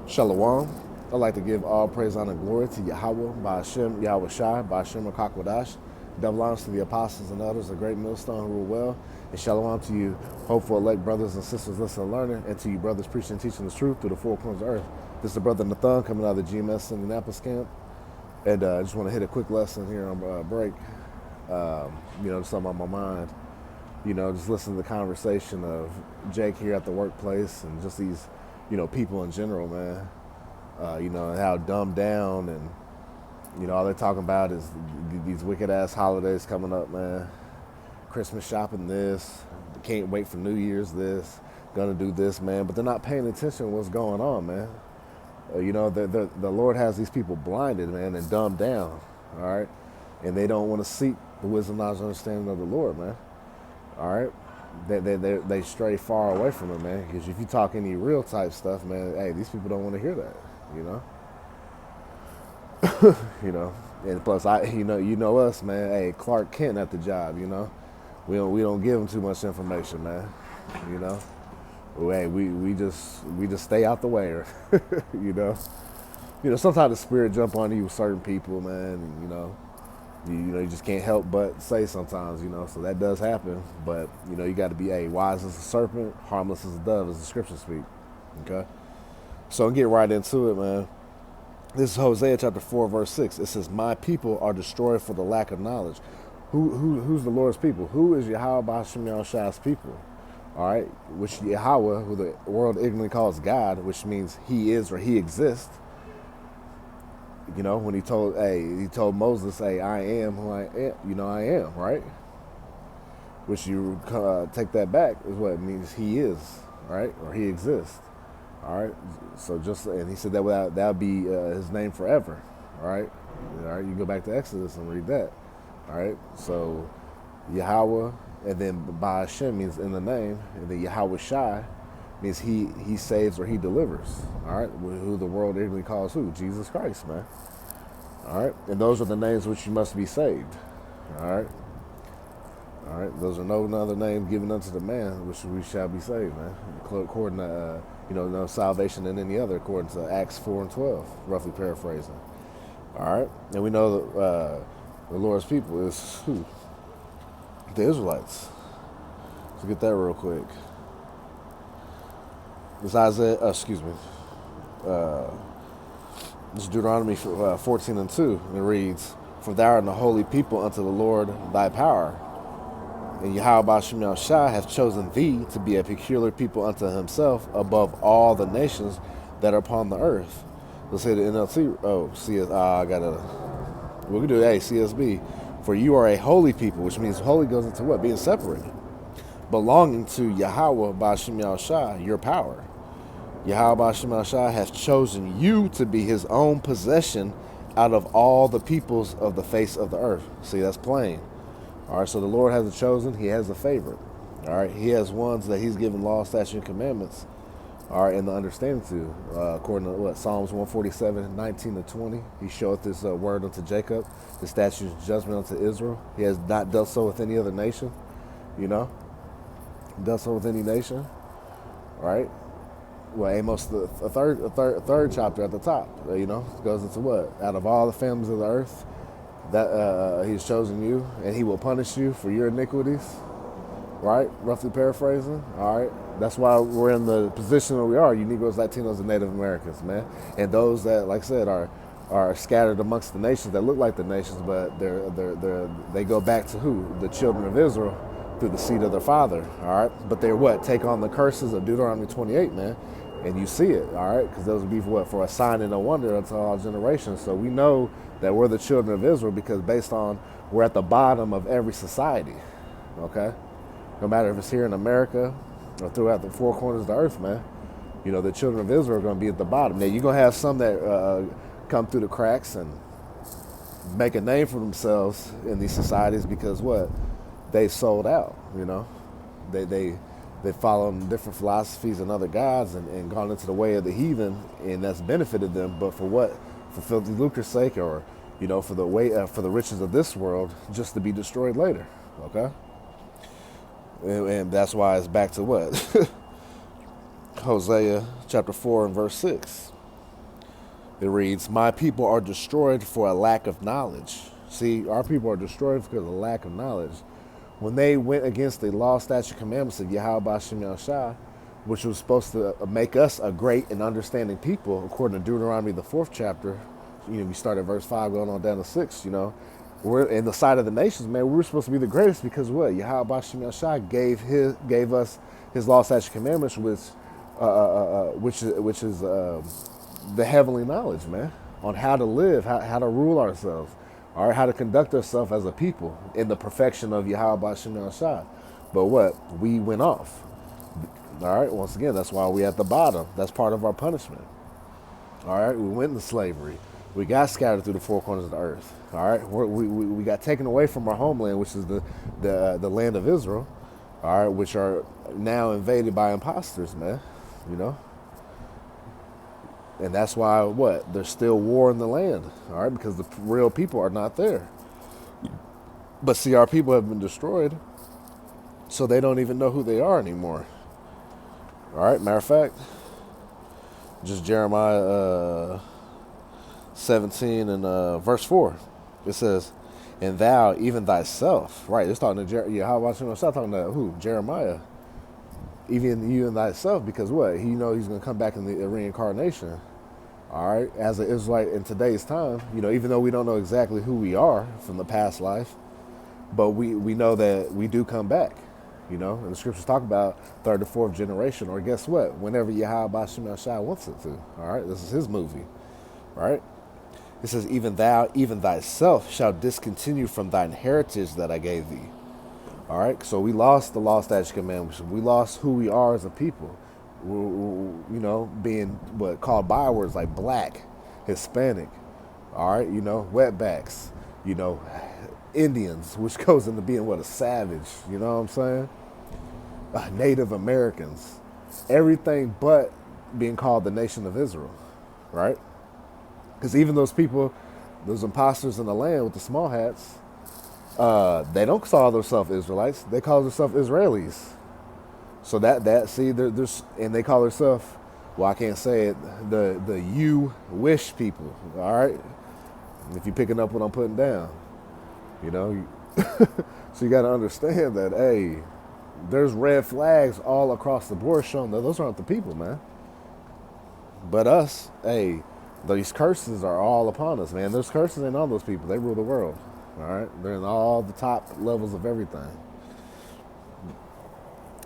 Shalom. I'd like to give all praise, honor, and glory to Yahweh, by Hashem, Yahweh Shai, by Hashem, Rakakwadash. Double honors to the apostles and elders, the great millstone who rule well. And shalom to you, hopeful elect brothers and sisters listening and learning, and to you brothers preaching and teaching the truth through the four corners of earth. This is the brother Nathan coming out of the GMS Indianapolis camp. And I just want to hit a quick lesson here on break. Just something on my mind. Just listen to the conversation of Jake here at the workplace and just these, people in general, man. And how dumbed down and, all they're talking about is these wicked ass holidays coming up, man. Christmas shopping this, can't wait for New Year's this, gonna do this, man. But they're not paying attention to what's going on, man. The Lord has these people blinded, man, and dumbed down, all right? And they don't want to seek the wisdom, knowledge, and understanding of the Lord, man. All right, they stray far away from it, man. Because if you talk any real type stuff, man, hey, these people don't want to hear that, And plus, you know us, man. Hey, Clark Kent at the job, we don't give them too much information, man. Hey, we just stay out the way, Sometimes the spirit jump on you with certain people, man. And, you just can't help but say sometimes, so that does happen. But, you got to be, wise as a serpent, harmless as a dove, as the scriptures speak, okay? So I'll get right into it, man. This is Hosea chapter 4, verse 6. It says, my people are destroyed for the lack of knowledge. Who's the Lord's people? Who is Yahweh B'Hashem Yahushai's people? All right, which Yahweh, who the world ignorantly calls God, which means he is or he exists. When he told Moses, I am who I am, I am, right? Which you take that back is what it means he is, right? Or he exists, all right? So and he said that would be his name forever, all right? All right, you go back to Exodus and read that, all right? So Yahweh, and then by Hashem means in the name, and then Yahweh Shai means he saves or he delivers, all right? Who the world ignorantly calls who? Jesus Christ, man. All right, and those are the names which you must be saved. All right, those are no other names given unto the man which we shall be saved, man. According to no salvation than any other, according to Acts 4 and 12, roughly paraphrasing. All right, and we know that the Lord's people is who? The Israelites. Let's get that real quick. It's Isaiah. This is Deuteronomy 14 and 2. And it reads, for thou art a holy people unto the Lord thy power. And Yahweh B'Hashem Yahushai hath chosen thee to be a peculiar people unto himself above all the nations that are upon the earth. Let's say the NLT. Oh, we can do CSB. For you are a holy people, which means holy goes into what? Being separated. Belonging to Yahweh B'Hashem Yahushai, your power. Yahweh B'Hashem Yahushai hath chosen you to be his own possession out of all the peoples of the face of the earth. See, that's plain. All right, so the Lord has a chosen. He has a favorite. All right, he has ones that he's given law, statutes, and commandments. All right, and the understanding to, according to Psalms 147, 19 to 20. He showeth his word unto Jacob, the statutes and judgment unto Israel. He has not done so with any other nation, Done so with any nation, all right? Well, Amos, the third chapter at the top, goes into what? Out of all the families of the earth, that he's chosen you, and he will punish you for your iniquities, right? Roughly paraphrasing, all right? That's why we're in the position that we are, you Negroes, Latinos, and Native Americans, man. And those that, like I said, are scattered amongst the nations that look like the nations, but they go back to who? The children of Israel through the seed of their father, all right? But they're what? Take on the curses of Deuteronomy 28, man. And you see it, all right? Because those will be for what? For a sign and a wonder unto all generations. So we know that we're the children of Israel because based on we're at the bottom of every society, okay? No matter if it's here in America or throughout the four corners of the earth, man. The children of Israel are going to be at the bottom. Now, you're going to have some that come through the cracks and make a name for themselves in these societies because what? They sold out, They followed different philosophies and other gods and gone into the way of the heathen, and that's benefited them. But for what? For filthy lucre's sake, or for the riches of this world, just to be destroyed later. Okay, and that's why it's back to what? Hosea chapter 4 and verse 6. It reads, "My people are destroyed for a lack of knowledge." See, our people are destroyed because of lack of knowledge. When they went against the law, statute, commandments of Yahweh Bashim Yahushua, which was supposed to make us a great and understanding people, according to Deuteronomy, the 4th chapter, we start at verse 5 going on down to 6, we're in the sight of the nations, man. We're supposed to be the greatest because what? Yahweh Bashim Yahushua gave us his law, statute, commandments, which is the heavenly knowledge, man, on how to live, how to rule ourselves, all right, how to conduct ourselves as a people in the perfection of Yahweh Bashim Yahushua. But what? We went off. All right, once again, that's why we at the bottom. That's part of our punishment. All right, we went into slavery. We got scattered through the four corners of the earth. All right, we got taken away from our homeland, which is the land of Israel. All right, which are now invaded by imposters, man. And that's why what? There's still war in the land. All right, because the real people are not there. But see, our people have been destroyed, so they don't even know who they are anymore. All right, matter of fact, just Jeremiah 17 and verse 4. It says, "And thou, even thyself," right? It's talking to Yahweh. It's not talking to who? Jeremiah. Even you and thyself, because what? He's going to come back in the reincarnation. All right, as an Israelite in today's time, even though we don't know exactly who we are from the past life, but we know that we do come back. And the scriptures talk about third to fourth generation, or guess what? Whenever Yahweh Bashim Yahushua wants it to. All right, this is his movie. Right? It says, "Even thou, even thyself, shall discontinue from thine heritage that I gave thee." All right, so we lost the law, statute, commandments. We lost who we are as a people. Being what called bywords like black, Hispanic. All right, wetbacks. Indians, which goes into being what, a savage. You know what I'm saying? Native Americans, everything but being called the nation of Israel, right? Because even those people, those imposters in the land with the small hats, they don't call themselves Israelites. They call themselves Israelis. So there's and they call themselves, well, I can't say it, the you wish people. All right, if you're picking up what I'm putting down, so you got to understand that, hey, there's red flags all across the board showing that those aren't the people, man. But us, hey, these curses are all upon us, man. There's curses in all those people. They rule the world. All right, they're in all the top levels of everything.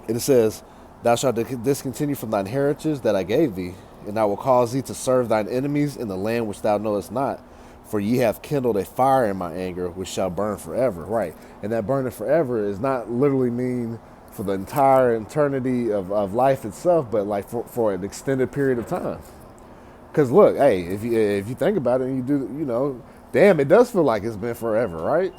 It says, "Thou shalt discontinue from thine heritage that I gave thee, and I will cause thee to serve thine enemies in the land which thou knowest not. For ye have kindled a fire in my anger, which shall burn forever." Right, and that burning forever is not literally mean for the entire eternity of life itself, but like for an extended period of time. Because look, hey, if you think about it, and you do, damn, it does feel like it's been forever, right?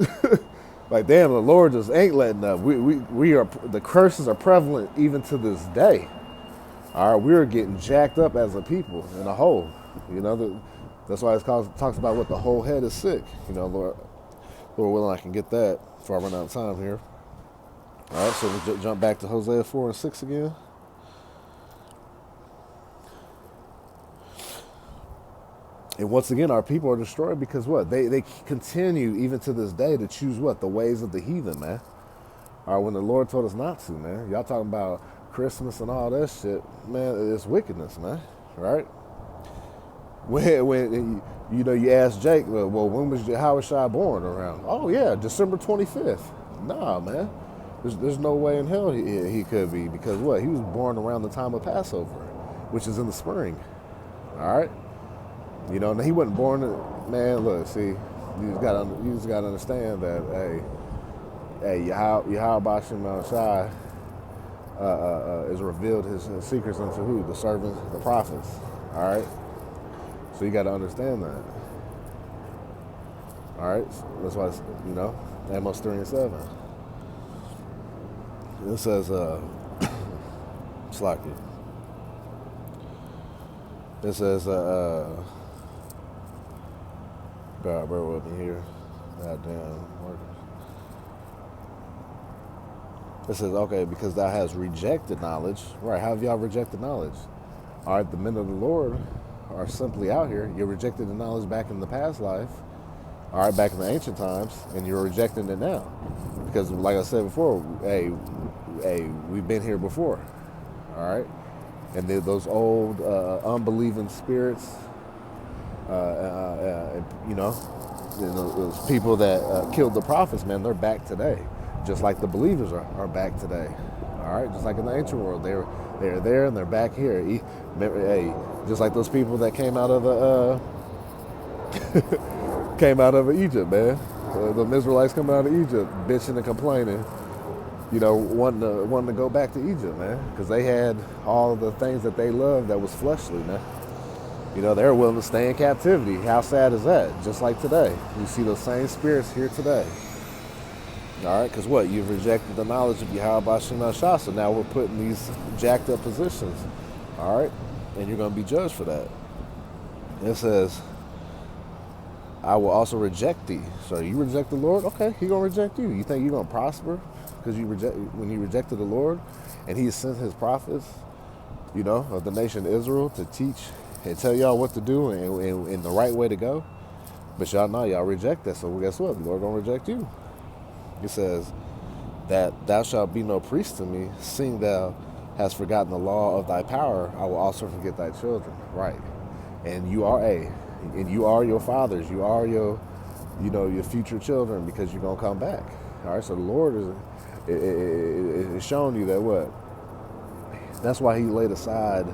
Like, damn, the Lord just ain't letting up. We are, the curses are prevalent even to this day. All right, we're getting jacked up as a people in a whole. That's why talks about what the whole head is sick. Lord willing, I can get that before I run out of time here. All right, so we'll jump back to Hosea 4 and 6 again. And once again, our people are destroyed because what? They continue even to this day to choose what? The ways of the heathen, man. All right, when the Lord told us not to, man. Y'all talking about Christmas and all that shit, man, it's wickedness, man. Right? When you ask Jake, well, when was Yahushua born around? Oh yeah, December 25th. Nah, man. There's no way in hell he could be, because what? He was born around the time of Passover, which is in the spring. All right? He wasn't born, man, look, see, you just gotta understand that, hey, Yahweh Bashim Yahushua is revealed his secrets unto who? The servants, the prophets. All right? So you gotta understand that. All right? So that's why it's, Amos 3 and 7. It says, Slacky. It says, God, bear with me here. Goddamn workers. It says, okay, because thou hast rejected knowledge. Right, how have y'all rejected knowledge? All right, the men of the Lord are simply out here. You rejected the knowledge back in the past life, all right, back in the ancient times, and you're rejecting it now. Because, like I said before, hey, we've been here before, all right? And those old unbelieving spirits, you know, those people that killed the prophets, man, they're back today. Just like the believers are back today. All right, just like in the ancient world, they're there and they're back here. Hey, just like those people that came out of Egypt, man. The Israelites coming out of Egypt, bitching and complaining, you know, wanting to go back to Egypt, man, because they had all the things that they loved that was fleshly, man. You know, they're willing to stay in captivity. How sad is that? Just like today, you see those same spirits here today. All right, because what? You've rejected the knowledge of Yahweh Shah, so now we're put in these jacked up positions. All right, and you're going to be judged for that. It says, I will also reject thee. So you reject the Lord? Okay, He's going to reject you. You think you're going to prosper because when you rejected the Lord and He sent His prophets, you know, of the nation Israel to teach and tell y'all what to do and the right way to go? But y'all know y'all reject that. So guess what? The Lord going to reject you. It says that thou shalt be no priest to me, seeing thou hast forgotten the law of thy power, I will also forget thy children. Right. And you are your fathers, you are your future children, because you're gonna come back. All right, so the Lord is showing you that what? That's why He laid aside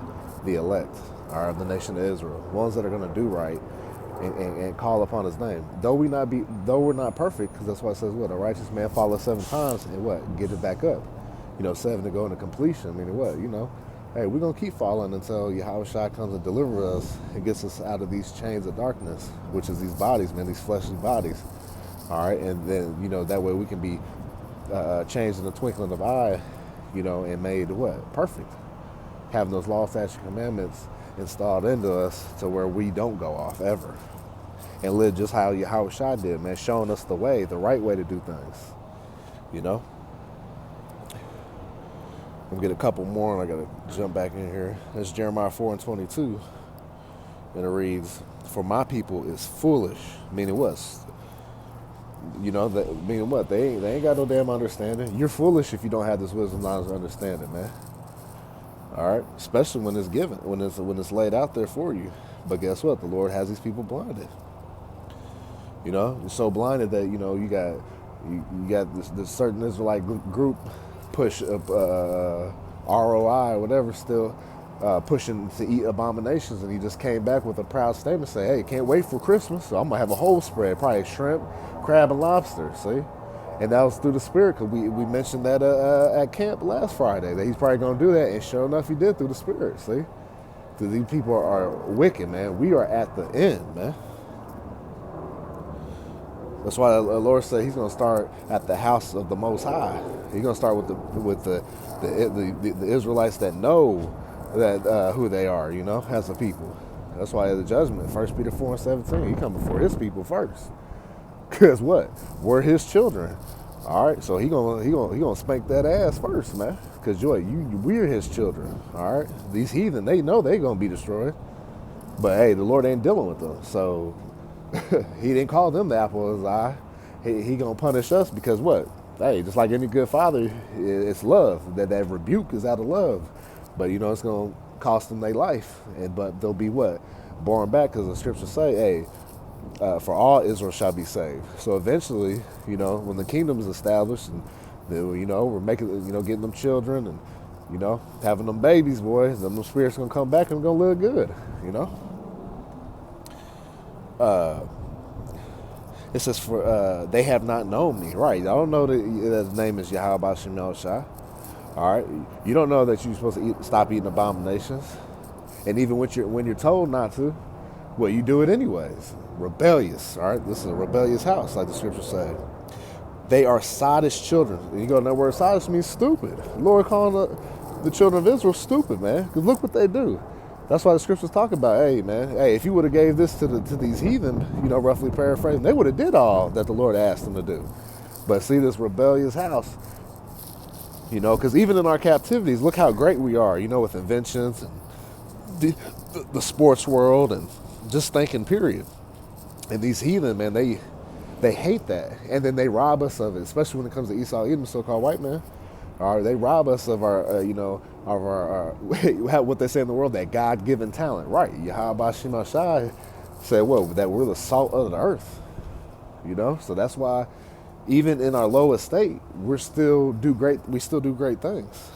the elect, all right, the nation of Israel, ones that are gonna do right. And call upon His name. Though we're not perfect, because that's why it says what? A righteous man falleth 7 times and what? Get it back up. You know, 7 to go into completion. I mean, what? You know, hey, we're going to keep falling until Yahweh Shai comes and delivers us and gets us out of these chains of darkness, which is these bodies, man, these fleshly bodies. All right, and then, you know, that way we can be changed in the twinkling of an eye, you know, and made what? Perfect. Having those law, statutes, commandments installed into us to where we don't go off ever, and live just how Yahweh Shai did, man, showing us the way, the right way to do things. You know, I'm gonna get a couple more, and I gotta jump back in here. That's Jeremiah 4:22, and it reads, "For my people is foolish," meaning what? You know, meaning what? They ain't got no damn understanding. You're foolish if you don't have this wisdom, knowledge, and understanding, man. All right, especially when it's given, when it's laid out there for you. But guess what? The Lord has these people blinded. You know, you're so blinded that, you know, you got this certain Israelite group push ROI or whatever, still pushing to eat abominations, and he just came back with a proud statement, say, "Hey, can't wait for Christmas, so I'm gonna have a whole spread, probably shrimp, crab, and lobster." See. And that was through the Spirit, because we mentioned that at camp last Friday, that he's probably going to do that. And sure enough, he did through the Spirit, see? Because these people are wicked, man. We are at the end, man. That's why the Lord said He's going to start at the house of the Most High. He's going to start with the Israelites that know that who they are, you know, as a people. That's why the judgment, 1 Peter 4:17, He come before His people first. Cause what? We're His children. All right, so he gonna spank that ass first, man. Cause we're His children. All right, these heathen, they know they gonna be destroyed, but hey, the Lord ain't dealing with them, so He didn't call them the apple of His eye. He gonna punish us because what? Hey, just like any good father, it's love. That rebuke is out of love, but you know it's gonna cost them their life, but they'll be what? Born back, because the scriptures say, hey. For all Israel shall be saved. So eventually, you know, when the kingdom is established, and you know, we're making, you know, getting them children, and you know, having them babies, boys, them spirits gonna come back and gonna live good. You know. It says, "For they have not known me." Right? I don't know that His name is Yahweh Shemel Shai. All right. You don't know that you're supposed to stop eating abominations, and even when you're told not to. Well, you do it anyways. Rebellious, all right? This is a rebellious house, like the scriptures say. They are sottish children. And you go, that word sottish means stupid. The Lord calling the children of Israel stupid, man. Because look what they do. That's why the scriptures talk about, hey, man, hey, if you would have gave this to these heathen, you know, roughly paraphrasing, they would have did all that the Lord asked them to do. But see, this rebellious house, you know, because even in our captivities, look how great we are, you know, with inventions and the sports world and just thinking, period. And these heathen, man, they hate that, and then they rob us of it, especially when it comes to Esau, Edom, so-called white man. All right, they rob us of our, of our what they say in the world, that God-given talent, right? Yahweh Shem Shai said, well, that we're the salt of the earth, So that's why, even in our lowest state, we still do great things,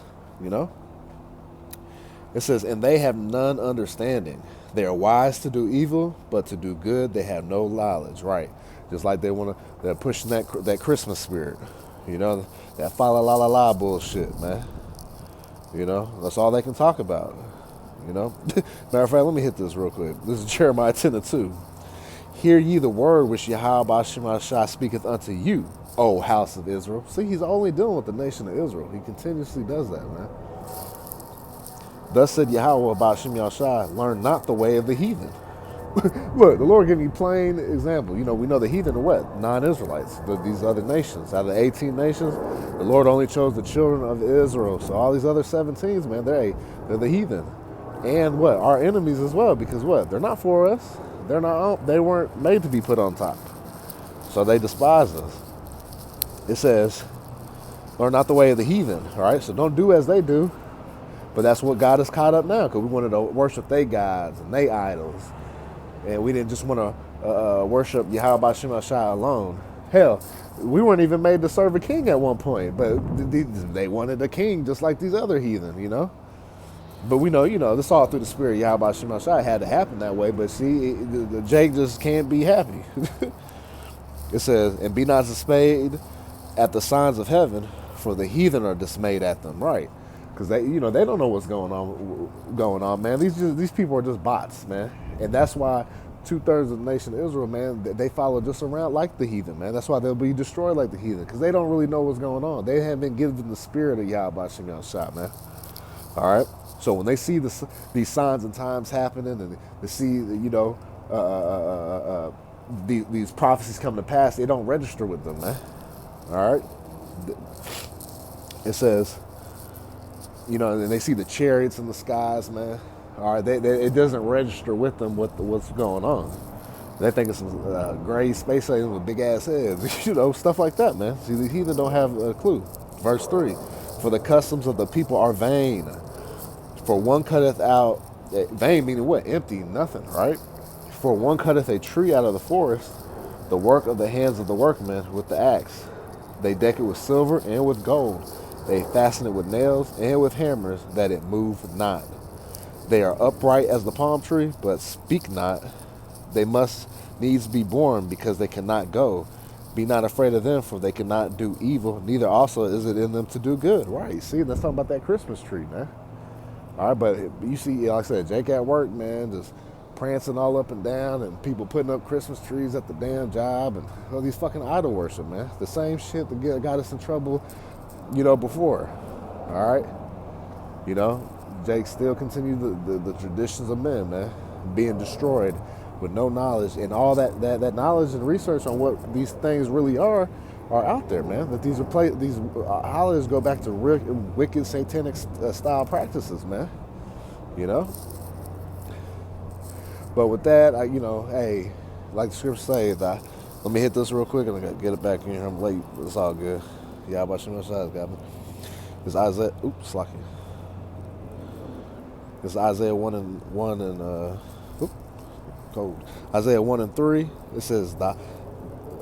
It says, and they have none understanding. They are wise to do evil, but to do good they have no knowledge, right? Just like they're pushing that Christmas spirit, that fa la la la la bullshit, man. That's all they can talk about, Matter of fact, let me hit this real quick. This is Jeremiah 10:2. Hear ye the word which Yahweh Shema Shah speaketh unto you, O house of Israel. See, he's only dealing with the nation of Israel. He continuously does that, man. Thus said Yahweh about Shem Yahshai, learn not the way of the heathen. Look, the Lord giving you plain example. We know the heathen are what? Non-Israelites, these other nations. Out of the 18 nations, the Lord only chose the children of Israel. So all these other 17s, man, they're the heathen. And what? Our enemies as well, because what? They're not for us. They weren't made to be put on top. So they despise us. It says, learn not the way of the heathen, all right? So don't do as they do. But that's what got us caught up now, because we wanted to worship their gods and their idols. And we didn't just want to worship Yahweh Shem Shai alone. Hell, we weren't even made to serve a king at one point, but they wanted a king just like these other heathen, But we know, this all through the spirit. Yahweh Shem Shai had to happen that way, but see, Jake just can't be happy. It says, and be not dismayed at the signs of heaven, for the heathen are dismayed at them, right? Because they don't know what's going on, man. These people are just bots, man. And that's why 2/3 of the nation of Israel, man, they follow just around like the heathen, man. That's why they'll be destroyed like the heathen, because they don't really know what's going on. They haven't been given the spirit of Yahweh Shem Yahshai, man. All right. So when they see these signs and times happening, and they see, these prophecies come to pass, they don't register with them, man. All right. It says, and they see the chariots in the skies, man. All right, it doesn't register with them what's going on. They think it's some gray space aliens with big ass heads, stuff like that, man. See, the heathen don't have a clue. Verse 3, for the customs of the people are vain. For one cutteth out, vain meaning what? Empty, nothing, right? For one cutteth a tree out of the forest, the work of the hands of the workmen with the axe. They deck it with silver and with gold. They fasten it with nails and with hammers, that it move not. They are upright as the palm tree, but speak not. They must needs be born, because they cannot go. Be not afraid of them, for they cannot do evil, neither also is it in them to do good. Right, see, that's talking about that Christmas tree, man. All right, but you see, like I said, Jake at work, man, just prancing all up and down, and people putting up Christmas trees at the damn job, and all these fucking idol worship, man. The same shit that got us in trouble, before. All right? Jake still continued the traditions of men, man, being destroyed with no knowledge, and all that knowledge and research on what these things really are out there, man. That these holidays go back to wicked satanic style practices, man. But with that, hey, like the scripture says, let me hit this real quick and I gotta get it back in here. I'm late, but it's all good. Yeah, about Shem Yahshai got me. It's Isaiah. Oops, lucky. It's Isaiah 1 and cold. Isaiah 1 and 3. It says,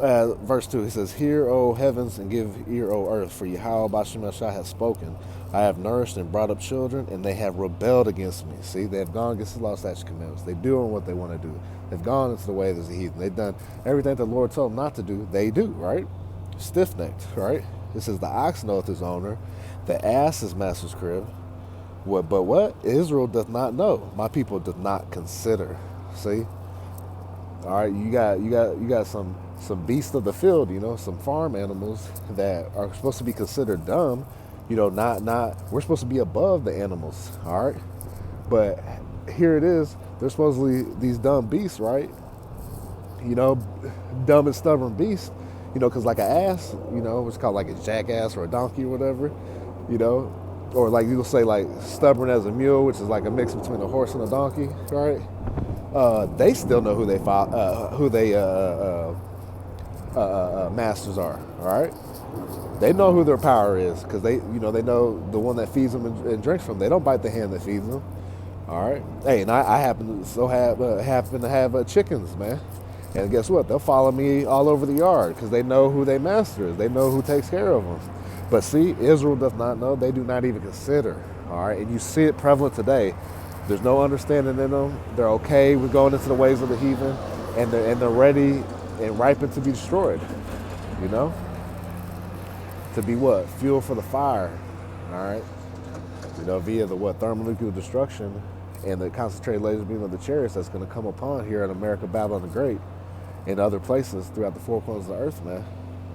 verse 2. It says, "Hear, O heavens, and give ear, O earth, for Yahweh Shem Yahshai has spoken. I have nourished and brought up children, and they have rebelled against me." See, they have gone against the law, statutes, commandments. They're doing what they want to do. They've gone into the way of the heathen. They've done everything the Lord told them not to do. They do, right? Stiff-necked, right? It says, "The ox knoweth his owner, the ass his master's crib. But what? Israel doth not know. My people doth not consider." See? All right, you got some beasts of the field, some farm animals that are supposed to be considered dumb. We're supposed to be above the animals, all right? But here it is, they're supposedly these dumb beasts, right? Dumb and stubborn beasts, because like an ass, it's called like a jackass or a donkey or whatever, or like you'll say like stubborn as a mule, which is like a mix between a horse and a donkey, right? They still know who they masters are. All right, they know who their power is because they know the one that feeds them and drinks from. They don't bite the hand that feeds them. All right. Hey, and I happen to have chickens, man. And guess what? They'll follow me all over the yard because they know who their master is. They know who takes care of them. But see, Israel does not know. They do not even consider. All right. And you see it prevalent today. There's no understanding in them. They're okay with going into the ways of the heathen, and they're ready and ripened to be destroyed. You know, to be what? Fuel for the fire. All right. Via the thermonuclear destruction and the concentrated laser beam of the chariots that's going to come upon here in America, Babylon the Great, and other places throughout the four corners of the earth, man.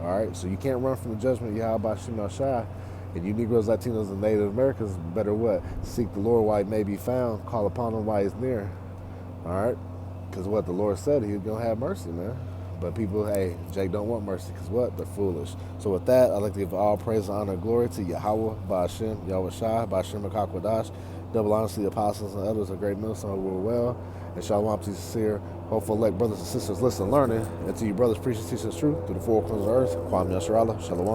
All right, so you can't run from the judgment of Yahweh Shem Shai, and you Negroes, Latinos, and Native Americans better what? Seek the Lord while he may be found, call upon him while he's near. All right, because what the Lord said, he was going to have mercy, man. But people, hey, Jake don't want mercy because what? They're foolish. So with that, I'd like to give all praise, honor, and glory to Yahweh, Ba'ashem, Yahweh Shai, Ba'ashem, Akakwadash. Double honor to the apostles and others, a great millstone who were well. And shalom to sincere, hopeful elect brothers and sisters, listen, learning. And to you brothers, preaching, teaching the truth through the four corners of the earth. Kwam Yasharallah, Shalom.